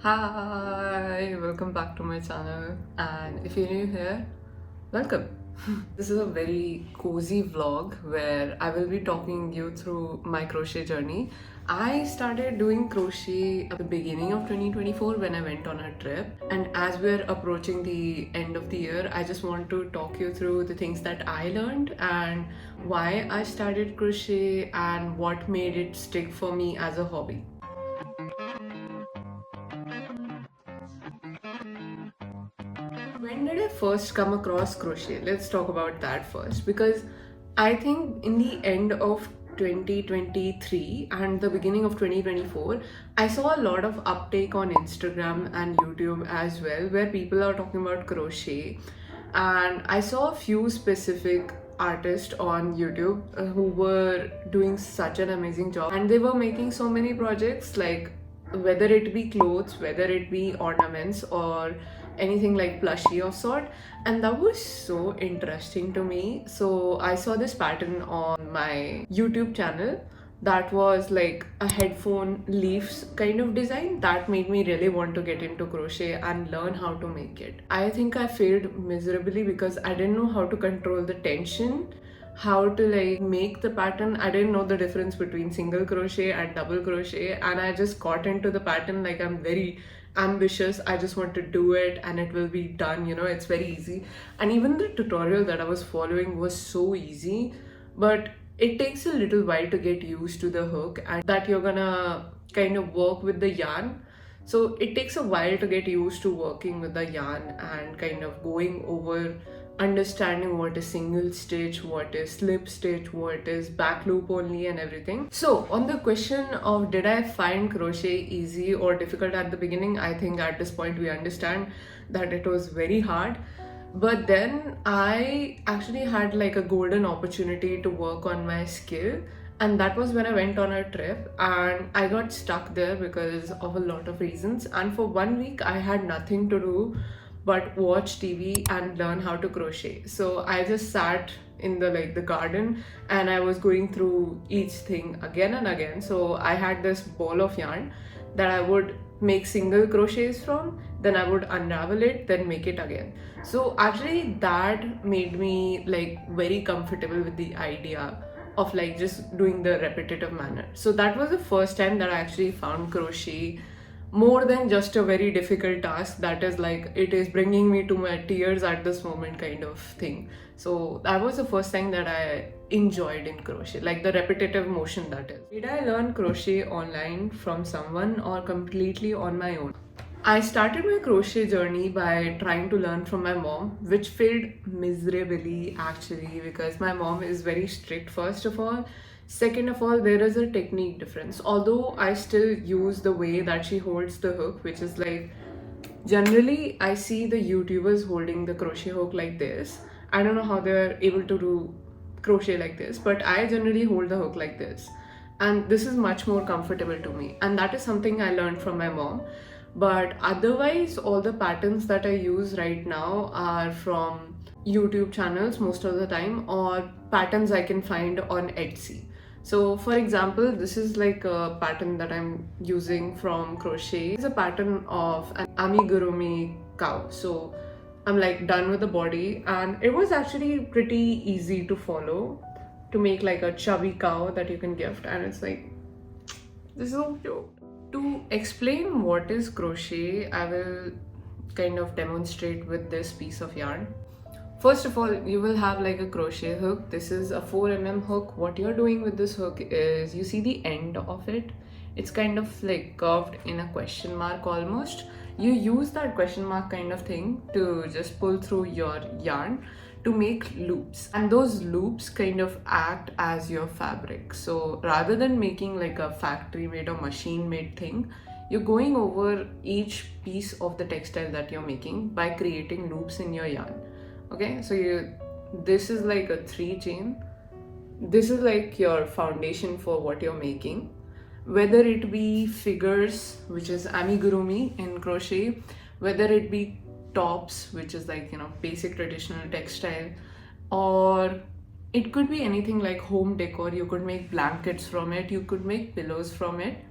Hi, welcome back to my channel. And if you're new here, welcome. This is a very cozy vlog where I will be talking you through my crochet journey. I started doing crochet at the beginning of 2024 when I went on a trip. And as we're approaching the end of the year, I just want to talk you through the things that I learned and why I started crochet and what made it stick for me as a hobby. When did I first come across crochet? Let's talk about that first because I think in the end of 2023 and the beginning of 2024, I saw a lot of uptake on Instagram and YouTube as well, where people are talking about crochet. And I saw a few specific artists on YouTube who were doing such an amazing job, and they were making so many projects like whether it be clothes, whether it be ornaments, or anything like plushie of sort, and that was so interesting to me. So I saw this pattern on my YouTube channel that was like a headphone leaves kind of design that made me really want to get into crochet and learn how to make it. I think I failed miserably because I didn't know how to control the tension, how to like make the pattern. I didn't know the difference between single crochet and double crochet, and I just got into the pattern like I'm very ambitious. I just want to do it and it will be done, it's very easy. And even the tutorial that I was following was so easy, but it takes a little while to get used to the hook and that you're gonna kind of work with the yarn. So it takes a while to get used to working with the yarn and kind of going over understanding what is single stitch, what is slip stitch, what is back loop only, and everything. So on the question of did I find crochet easy or difficult at the beginning, I think at this point we understand that it was very hard. But then I actually had like a golden opportunity to work on my skill, and that was when I went on a trip and I got stuck there because of a lot of reasons. And for 1 week I had nothing to do but watch TV and learn how to crochet. So I just sat in the garden and I was going through each thing again and again. So I had this ball of yarn that I would make single crochets from, then I would unravel it, then make it again. So actually that made me like very comfortable with the idea of like just doing the repetitive manner. So that was the first time that I actually found crochet more than just a very difficult task that is like it is bringing me to my tears at this moment kind of thing. So that was the first time that I enjoyed in crochet, like the repetitive motion. That is, did I learn crochet online from someone or completely on my own? I started my crochet journey by trying to learn from my mom, which failed miserably actually because my mom is very strict, first of all. Second of all, there is a technique difference. Although I still use the way that she holds the hook, which is like generally I see the YouTubers holding the crochet hook like this. I don't know how they're able to do crochet like this, but I generally hold the hook like this. And this is much more comfortable to me. And that is something I learned from my mom. But otherwise, all the patterns that I use right now are from YouTube channels most of the time, or patterns I can find on Etsy. So for example, this is like a pattern that I'm using from crochet. It's a pattern of an amigurumi cow. So I'm like done with the body, and it was actually pretty easy to follow to make like a chubby cow that you can gift, and it's like, this is so cute. To explain what is crochet, I will kind of demonstrate with this piece of yarn. First of all, you will have like a crochet hook. This is a 4 mm hook. What you're doing with this hook is, you see the end of it? It's kind of like curved in a question mark almost. You use that question mark kind of thing to just pull through your yarn to make loops, and those loops kind of act as your fabric. So rather than making like a factory made or machine made thing, you're going over each piece of the textile that you're making by creating loops in your yarn. Okay, so this is like a 3 chain. This is like your foundation for what you're making, whether it be figures, which is amigurumi in crochet, whether it be tops, which is like basic traditional textile, or it could be anything like home decor. You could make blankets from it, you could make pillows from it.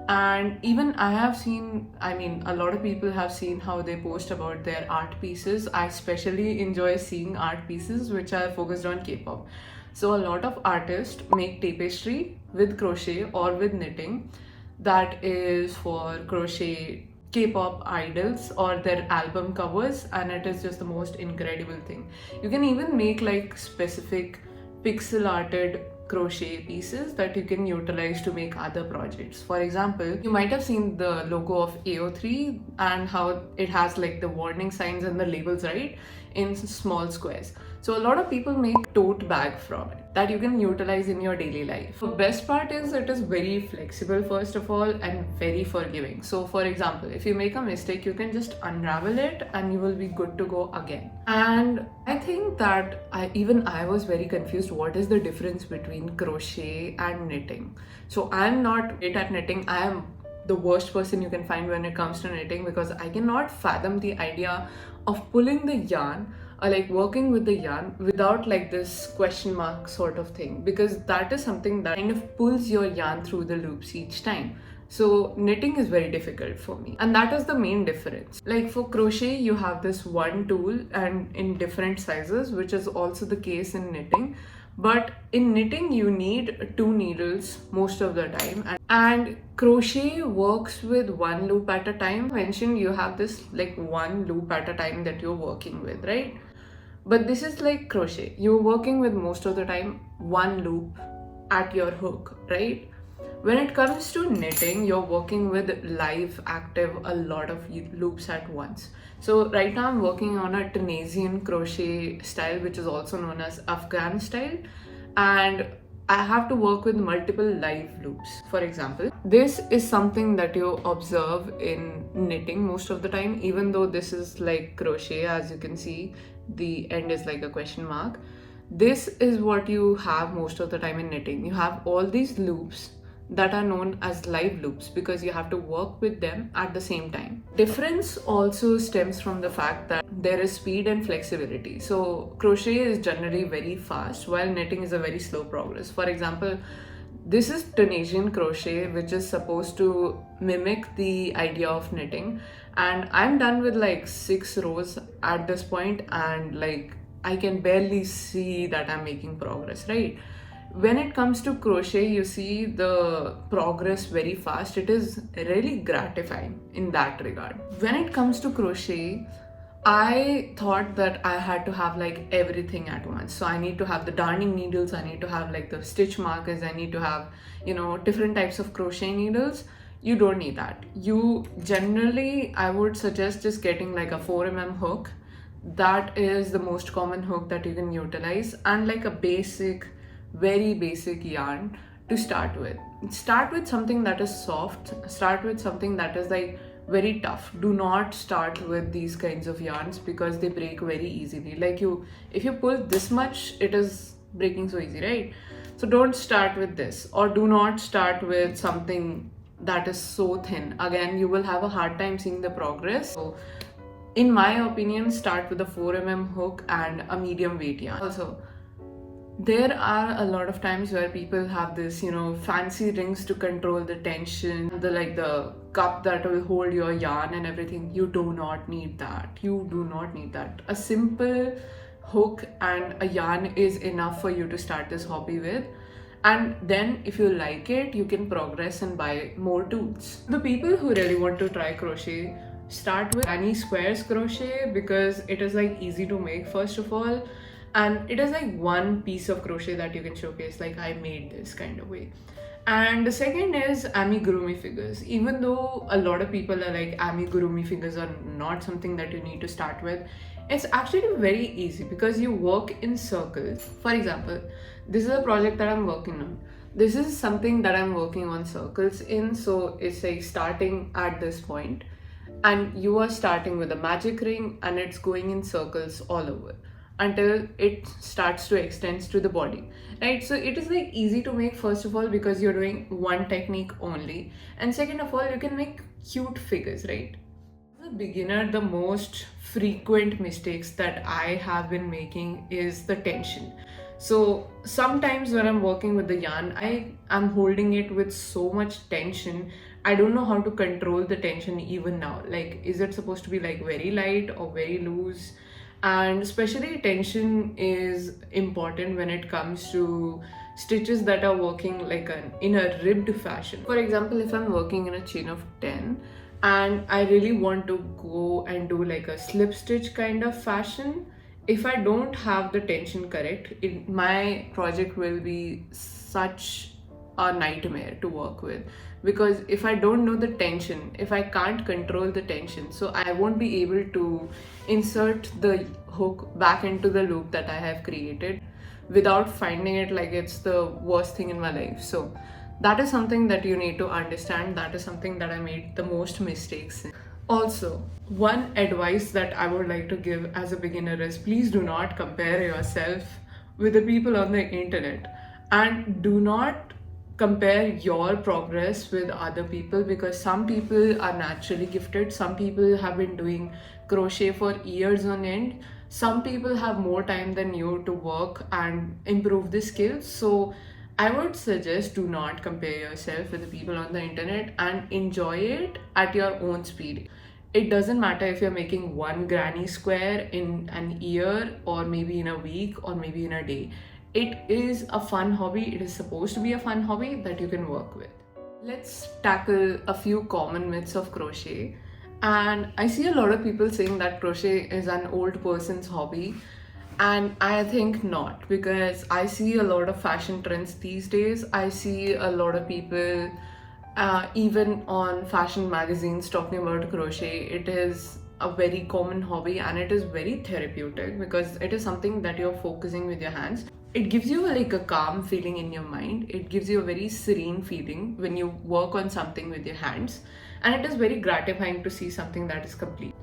And even I have seen, I mean, a lot of people have seen how they post about their art pieces. I especially enjoy seeing art pieces which are focused on K-pop. So a lot of artists make tapestry with crochet or with knitting that is for crochet K-pop idols or their album covers, and it is just the most incredible thing. You can even make like specific pixel arted crochet pieces that you can utilize to make other projects. For example, you might have seen the logo of AO3 and how it has like the warning signs and the labels, right, in small squares. So a lot of people make tote bag from it that you can utilize in your daily life. The best part is it is very flexible first of all and very forgiving. So for example, if you make a mistake, you can just unravel it and you will be good to go again. And I think that even I was very confused what is the difference between crochet and knitting. So I'm not great at knitting. I am the worst person you can find when it comes to knitting because I cannot fathom the idea of pulling the yarn or like working with the yarn without like this question mark sort of thing, because that is something that kind of pulls your yarn through the loops each time. So knitting is very difficult for me, and that is the main difference. Like for crochet you have this one tool and in different sizes, which is also the case in knitting. But in knitting you need two needles most of the time, and crochet works with one loop at a time. I mentioned you have this like one loop at a time that you're working with, right? But this is like crochet. You're working with most of the time one loop at your hook, right? When it comes to knitting, you're working with live, active, a lot of loops at once. So right now I'm working on a Tunisian crochet style, which is also known as Afghan style. And I have to work with multiple live loops. For example, this is something that you observe in knitting most of the time, even though this is like crochet, as you can see, the end is like a question mark. This is what you have most of the time in knitting. You have all these loops that are known as live loops because you have to work with them at the same time. Difference also stems from the fact that there is speed and flexibility. So crochet is generally very fast while knitting is a very slow progress. For example, this is Tunisian crochet, which is supposed to mimic the idea of knitting, and I'm done with like 6 rows at this point, and like I can barely see that I'm making progress, right? When it comes to crochet, you see the progress very fast. It is really gratifying in that regard. When it comes to crochet, I thought that I had to have like everything at once. So I need to have the darning needles, I need to have like the stitch markers, I need to have, different types of crochet needles. You don't need that. You generally, I would suggest just getting like a 4mm hook. That is the most common hook that you can utilize, and like a very basic yarn to start with. Start with something that is soft, start with something that is like very tough. Do not start with these kinds of yarns because they break very easily. Like if you pull this much, it is breaking so easy, right? So don't start with this, or do not start with something that is so thin. Again, you will have a hard time seeing the progress. So in my opinion, start with a 4mm hook and a medium weight yarn. Also, there are a lot of times where people have this, fancy rings to control the tension, the cup that will hold your yarn and everything. You do not need that. You do not need that. A simple hook and a yarn is enough for you to start this hobby with. And then if you like it, you can progress and buy more tools. The people who really want to try crochet, start with Granny Squares crochet because it is like easy to make first of all. And it is like one piece of crochet that you can showcase, like I made this kind of way. And the second is amigurumi figures. Even though a lot of people are like amigurumi figures are not something that you need to start with, it's actually very easy because you work in circles. For example, this is a project that I'm working on. This is something that I'm working on circles in. So it's like starting at this point and you are starting with a magic ring and it's going in circles all over until it starts to extend to the body, right? So it is like easy to make first of all because you're doing one technique only, and second of all you can make cute figures, right? As a beginner, the most frequent mistakes that I have been making is the tension. So sometimes when I'm working with the yarn, I am holding it with so much tension, I don't know how to control the tension even now. Like, is it supposed to be like very light or very loose? And especially tension is important when it comes to stitches that are working like in a ribbed fashion. For example, if I'm working in a chain of 10 and I really want to go and do like a slip stitch kind of fashion, if I don't have the tension correct, my project will be such a nightmare to work with, because if I don't know the tension, if I can't control the tension, so I won't be able to insert the hook back into the loop that I have created without finding it like it's the worst thing in my life. So that is something that you need to understand. That is something that I made the most mistakes in. Also, one advice that I would like to give as a beginner is, please do not compare yourself with the people on the internet, and do not compare your progress with other people, because some people are naturally gifted, some people have been doing crochet for years on end, some people have more time than you to work and improve the skills. So I would suggest, do not compare yourself with the people on the internet and enjoy it at your own speed. It doesn't matter if you're making one granny square in an year, or maybe in a week, or maybe in a day. It is a fun hobby. It is supposed to be a fun hobby that you can work with. Let's tackle a few common myths of crochet. And I see a lot of people saying that crochet is an old person's hobby. And I think not, because I see a lot of fashion trends these days. I see a lot of people, even on fashion magazines, talking about crochet. It is a very common hobby and it is very therapeutic, because it is something that you're focusing with your hands. It gives you like a calm feeling in your mind. It gives you a very serene feeling when you work on something with your hands, and it is very gratifying to see something that is complete.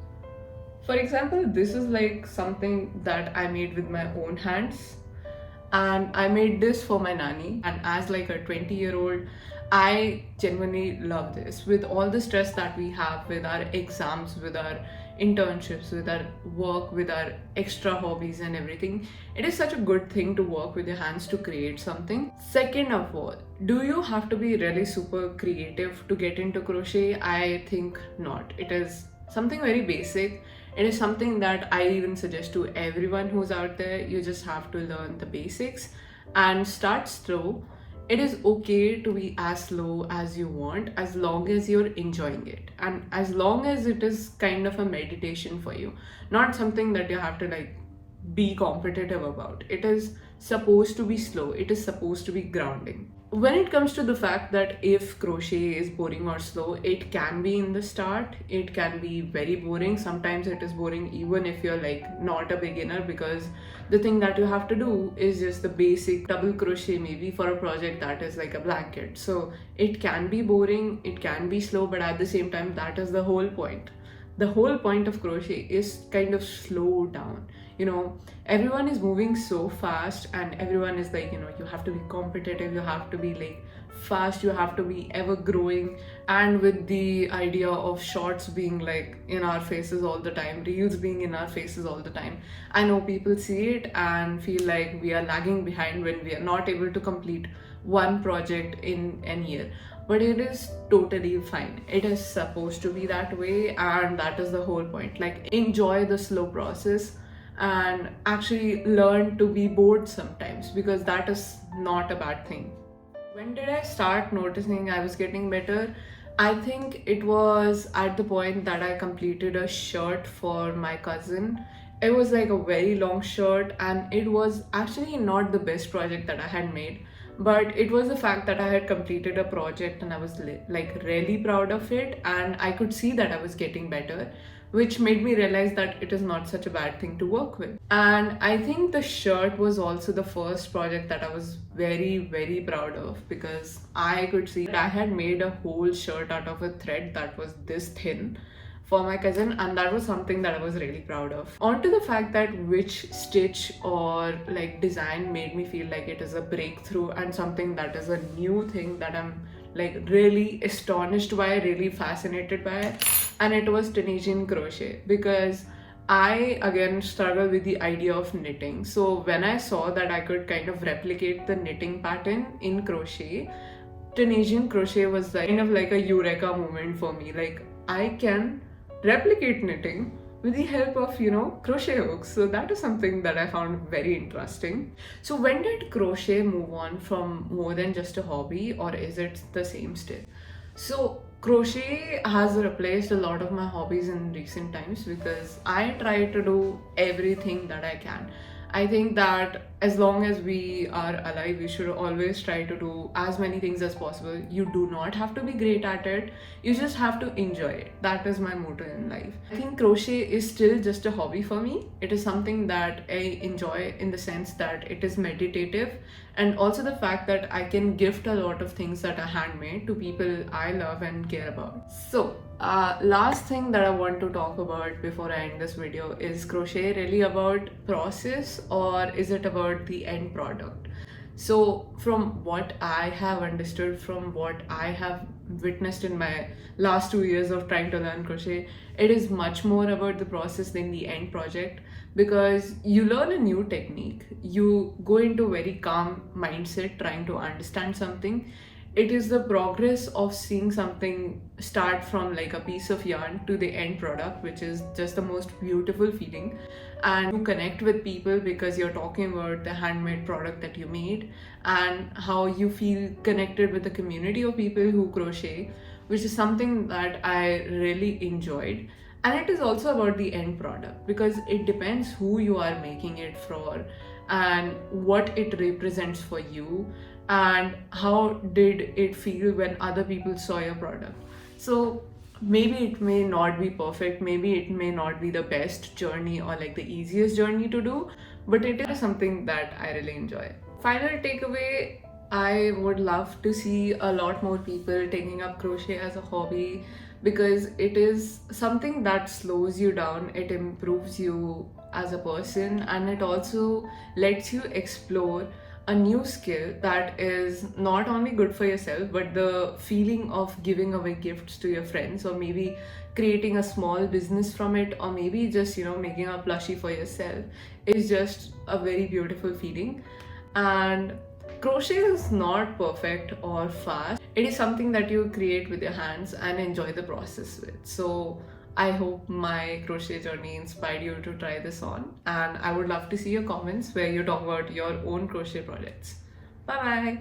For example, this is like something that I made with my own hands, and I made this for my nanny. And as like a 20-year-old, I genuinely love this. With all the stress that we have with our exams, with our internships, with our work, with our extra hobbies and everything, it is such a good thing to work with your hands to create something. Second of all, do you have to be really super creative to get into crochet? I think not. It is something very basic. It is something that I even suggest to everyone who's out there. You just have to learn the basics and start slow. It is okay to be as slow as you want, as long as you're enjoying it, and as long as it is kind of a meditation for you, not something that you have to like be competitive about. It is supposed to be slow. It is supposed to be grounding. When it comes to the fact that if crochet is boring or slow, it can be in the start. It can be very boring. Sometimes it is boring even if you're like not a beginner, because the thing that you have to do is just the basic double crochet maybe for a project that is like a blanket. So it can be boring, it can be slow, but at the same time, that is the whole point. The whole point of crochet is kind of slow down. Everyone is moving so fast, and everyone is like, you have to be competitive, you have to be like fast, you have to be ever growing. And with the idea of shorts being like in our faces all the time, reels being in our faces all the time, I know people see it and feel like we are lagging behind when we are not able to complete one project in a year. But it is totally fine. It is supposed to be that way, and that is the whole point. Like, enjoy the slow process and actually learn to be bored sometimes, because that is not a bad thing. When did I start noticing I was getting better? I think it was at the point that I completed a shirt for my cousin. It was like a very long shirt, and it was actually not the best project that I had made, but it was the fact that I had completed a project and I was like really proud of it, and I could see that I was getting better, which made me realize that it is not such a bad thing to work with. And I think the shirt was also the first project that I was very, very proud of, because I could see that I had made a whole shirt out of a thread that was this thin for my cousin, and that was something that I was really proud of. On to the fact that which stitch or like design made me feel like it is a breakthrough and something that is a new thing that I'm like really astonished by, really fascinated by, and it was Tunisian crochet, because I again struggle with the idea of knitting. So when I saw that I could kind of replicate the knitting pattern in crochet, Tunisian crochet was like, kind of like a eureka moment for me. Like, I can replicate knitting with the help of, crochet hooks. So that is something that I found very interesting. So when did crochet move on from more than just a hobby, or is it the same still? So crochet has replaced a lot of my hobbies in recent times because I try to do everything that I can. I think that as long as we are alive, we should always try to do as many things as possible. You do not have to be great at it, you just have to enjoy it. That is my motto in life. I think crochet is still just a hobby for me. It is something that I enjoy in the sense that it is meditative, and also the fact that I can gift a lot of things that are handmade to people I love and care about. So, last thing that I want to talk about before I end this video is crochet really about process, or is it about the end product? So, from what I have understood, from what I have witnessed in my last 2 years of trying to learn crochet, it is much more about the process than the end project, because you learn a new technique, you go into a very calm mindset trying to understand something. It is the progress of seeing something start from like a piece of yarn to the end product, which is just the most beautiful feeling. And you connect with people because you're talking about the handmade product that you made, and how you feel connected with the community of people who crochet, which is something that I really enjoyed. And it is also about the end product because it depends who you are making it for and what it represents for you, and how did it feel when other people saw your product. So maybe it may not be perfect, maybe it may not be the best journey or like the easiest journey to do, but it is something that I really enjoy. Final takeaway, I would love to see a lot more people taking up crochet as a hobby, because it is something that slows you down, it improves you as a person, and it also lets you explore a new skill that is not only good for yourself, but the feeling of giving away gifts to your friends, or maybe creating a small business from it, or maybe just making a plushie for yourself, is just a very beautiful feeling. And crochet is not perfect or fast. It is something that you create with your hands and enjoy the process with. So I hope my crochet journey inspired you to try this on, and I would love to see your comments where you talk about your own crochet projects. Bye bye.